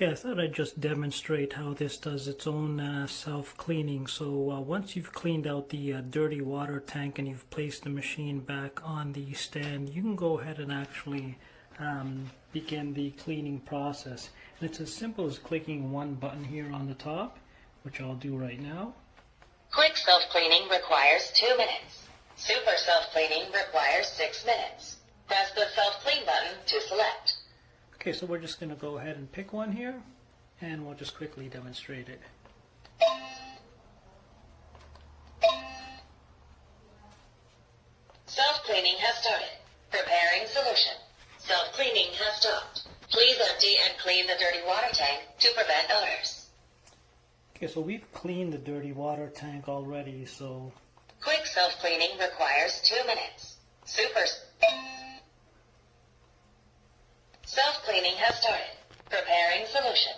Okay, I thought I'd just demonstrate how this does its own self-cleaning. So once you've cleaned out the dirty water tank and you've placed the machine back on the stand, you can go ahead and actually begin the cleaning process. And it's as simple as clicking one button here on the top, which I'll do right now. Quick self-cleaning requires 2 minutes. Super self-cleaning requires 6 minutes. Press the self-clean button to select. Okay, so we're just going to go ahead and pick one here, and we'll just quickly demonstrate it. Self-cleaning has started. Preparing solution. Self-cleaning has stopped. Please empty and clean the dirty water tank to prevent odors. Okay, so we've cleaned the dirty water tank already, so... Quick self-cleaning requires 2 minutes. Super self-cleaning has started. Preparing solution.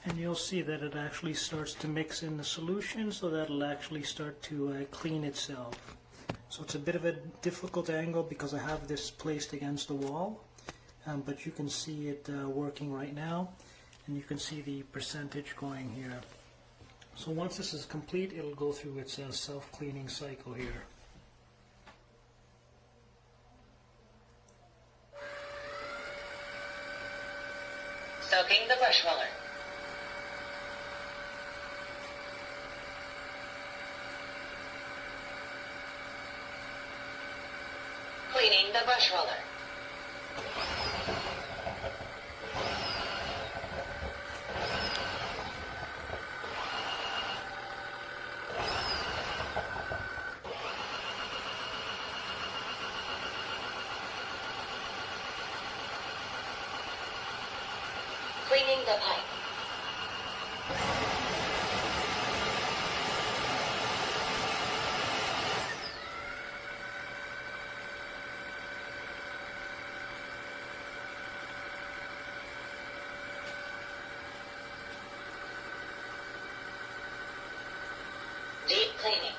And you'll see that it actually starts to mix in the solution, so that'll actually start to clean itself. So it's a bit of a difficult angle because I have this placed against the wall, but you can see it working right now, and you can see the percentage going here. So once this is complete, it'll go through its self-cleaning cycle here. Soaking the brush roller. Cleaning the brush roller. Cleaning the pipe. Deep cleaning.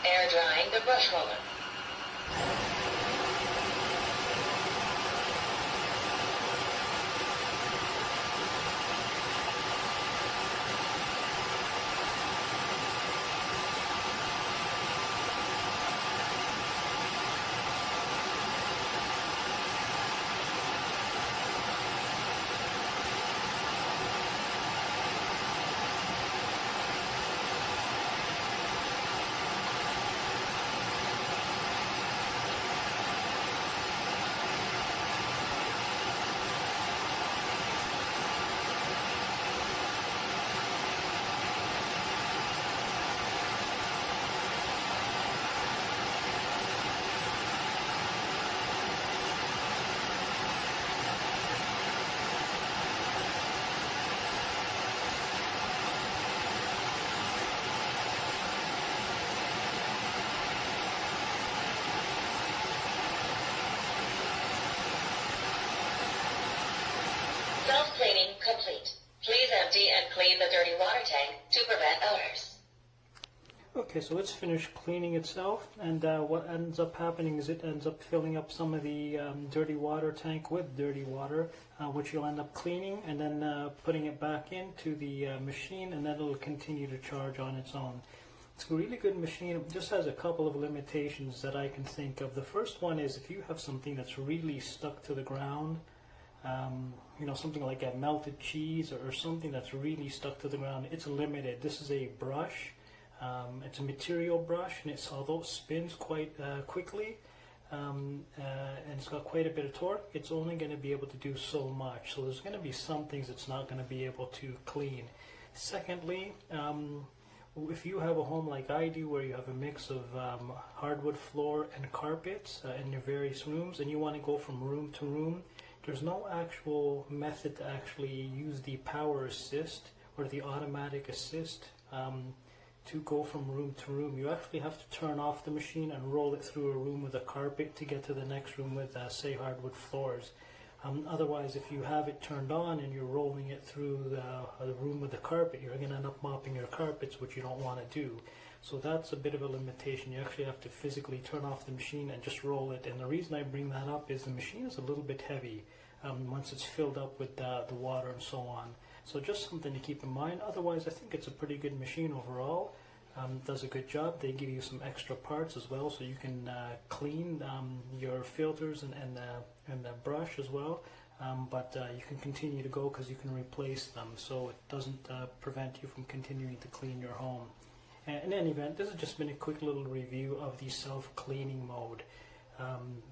Air drying the brush roller. Self-cleaning complete. Please empty and clean the dirty water tank to prevent odors. Okay, so it's finished cleaning itself, and what ends up happening is it ends up filling up some of the dirty water tank with dirty water, which you'll end up cleaning and then putting it back into the machine, and then it'll continue to charge on its own. It's a really good machine. It just has a couple of limitations that I can think of. The first one is if you have something that's really stuck to the ground, you know, something like a melted cheese or something that's really stuck to the ground, it's limited. This is a brush. It's a material brush, and although it spins quite quickly, and it's got quite a bit of torque, it's only going to be able to do so much. So there's going to be some things it's not going to be able to clean. Secondly, if you have a home like I do, where you have a mix of hardwood floor and carpets in your various rooms, and you want to go from room to room, there's no actual method to actually use the power assist or the automatic assist to go from room to room. You actually have to turn off the machine and roll it through a room with a carpet to get to the next room with, say, hardwood floors. Otherwise, if you have it turned on and you're rolling it through the room with the carpet, you're going to end up mopping your carpets, which you don't want to do. So that's a bit of a limitation. You actually have to physically turn off the machine and just roll it. And the reason I bring that up is the machine is a little bit heavy once it's filled up with the water and so on. So just something to keep in mind. Otherwise, I think it's a pretty good machine overall. Does a good job. They give you some extra parts as well, so you can clean your filters and the brush as well. But you can continue to go because you can replace them, so it doesn't prevent you from continuing to clean your home. In any event, this has just been a quick little review of the self-cleaning mode.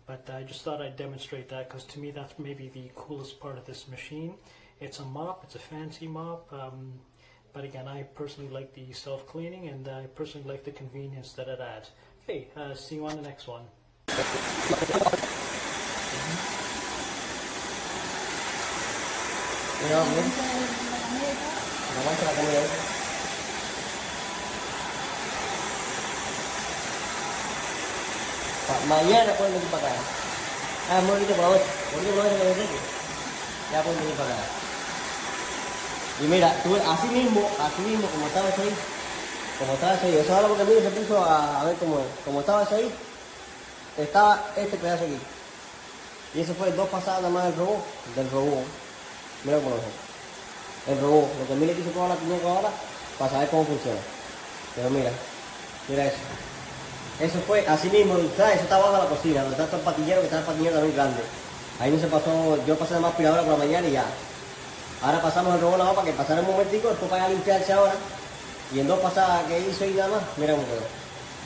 But I just thought I'd demonstrate that because to me that's maybe the coolest part of this machine. It's a mop, it's a fancy mop, but again, I personally like the self-cleaning and I personally like the convenience that it adds. Okay, see you on the next one. Mañana pueden venir para acá. Ah, muy bonito por hoy. Bonito por hoy se me dice. Ya pueden venir para acá. Y mira, tú así mismo, como estaba eso ahí, eso ahora porque mira se puso a ver cómo es. Como estaba eso ahí, estaba este pedazo aquí. Y eso fue 2 pasadas nada más del robot. Mira cómo lo ves. El robot, lo que mira que hizo toda la Tineco ahora, para saber cómo funciona. Pero mira eso. Eso fue así mismo, ¿sabes? Eso está abajo de la cocina, donde está el patillero, que está el patillero también grande. Ahí no se pasó, yo pasé nada más aspiradora por la mañana y ya. Ahora pasamos el robot nada más para que pasara un momentico, después para limpiarse ahora. Y en 2 pasadas que hizo y nada más, mira cómo quedó.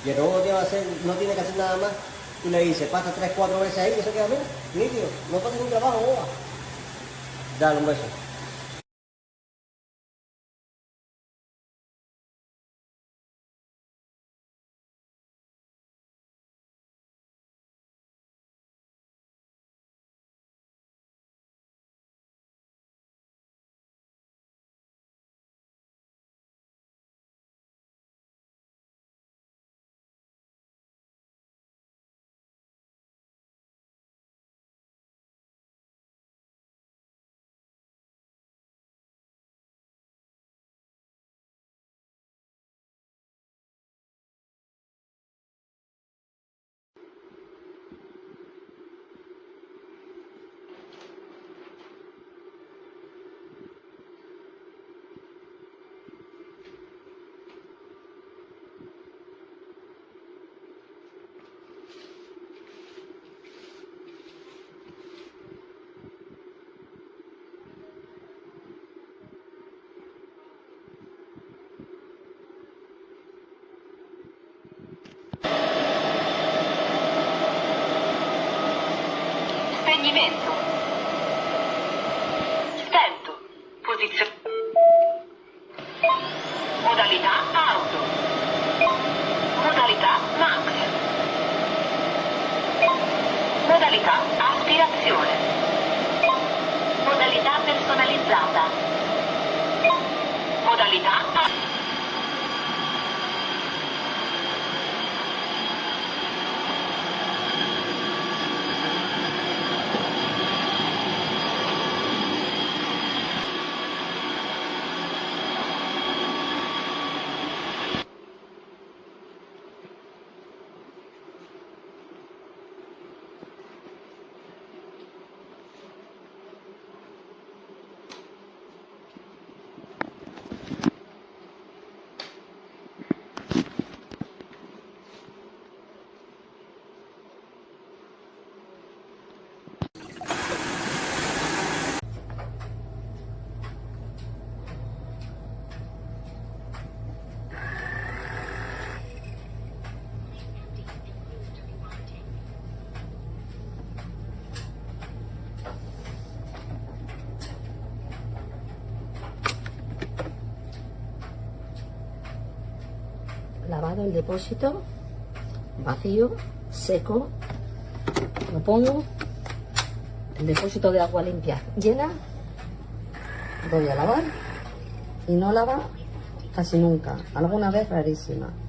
Y el robot no tiene que hacer nada más. Tú le dices, pasa 3, 4 veces ahí y eso queda bien, nítido. No pasa ningún trabajo, boba. Dale un beso. Spegnimento. Stento. Posizione. Modalità auto. Modalità max. Modalità aspirazione. Modalità personalizzata. Modalità lavado el depósito, vacío, seco, lo pongo, el depósito de agua limpia llena, voy a lavar y no lava, casi nunca. Alguna vez rarísima.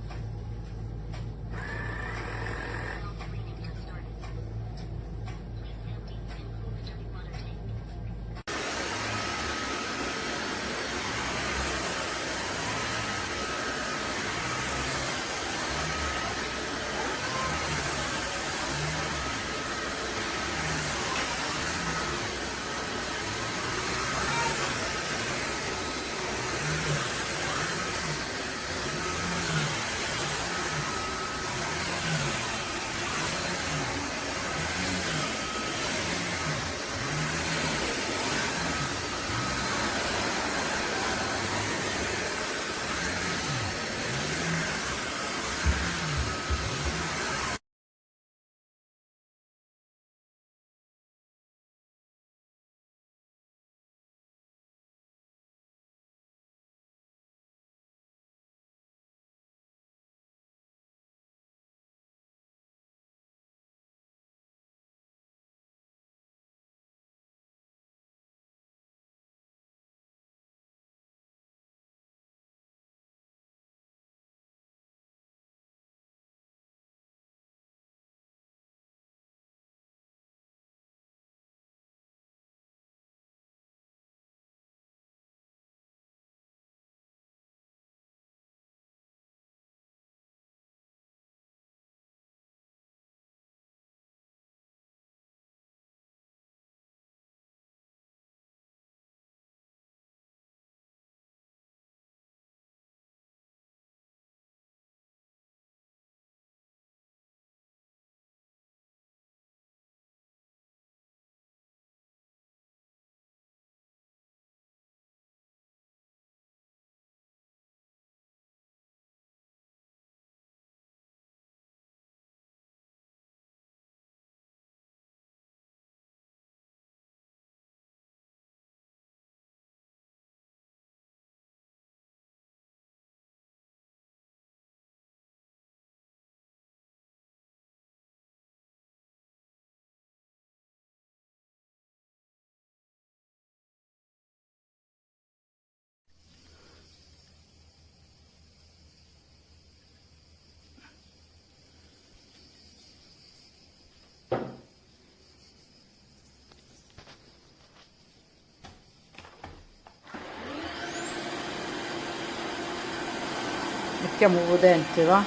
Mettiamo potente, va?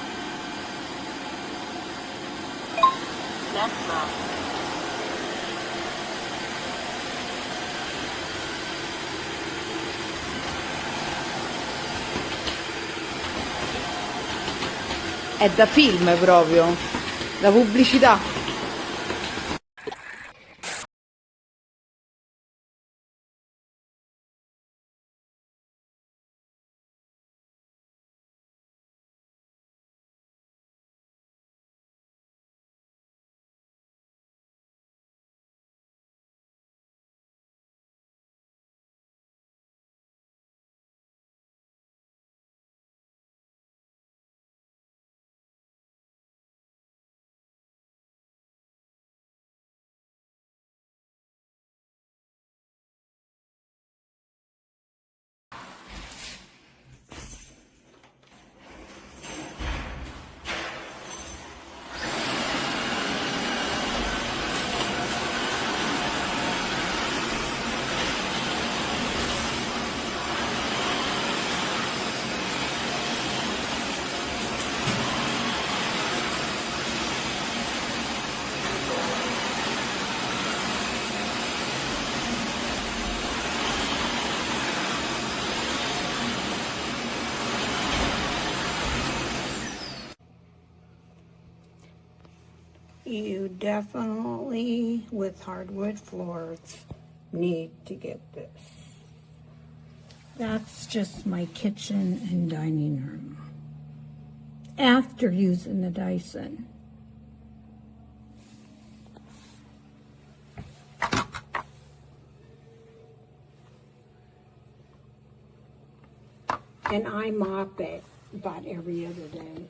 È da film proprio, da pubblicità. You definitely, with hardwood floors, need to get this. That's just my kitchen and dining room. After using the Dyson. And I mop it about every other day.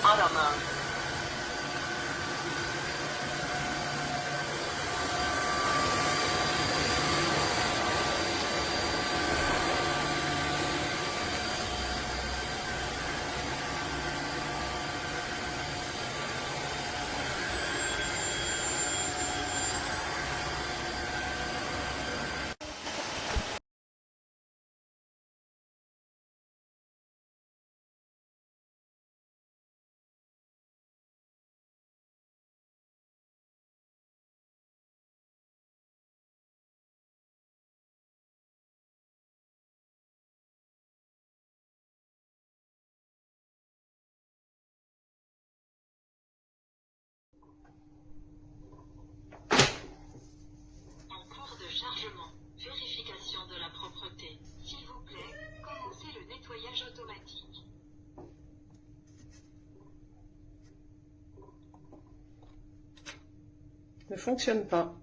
Auto mode. En cours de chargement. Vérification de la propreté. S'il vous plaît, commencez le nettoyage automatique. Ne fonctionne pas.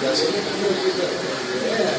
Gracias.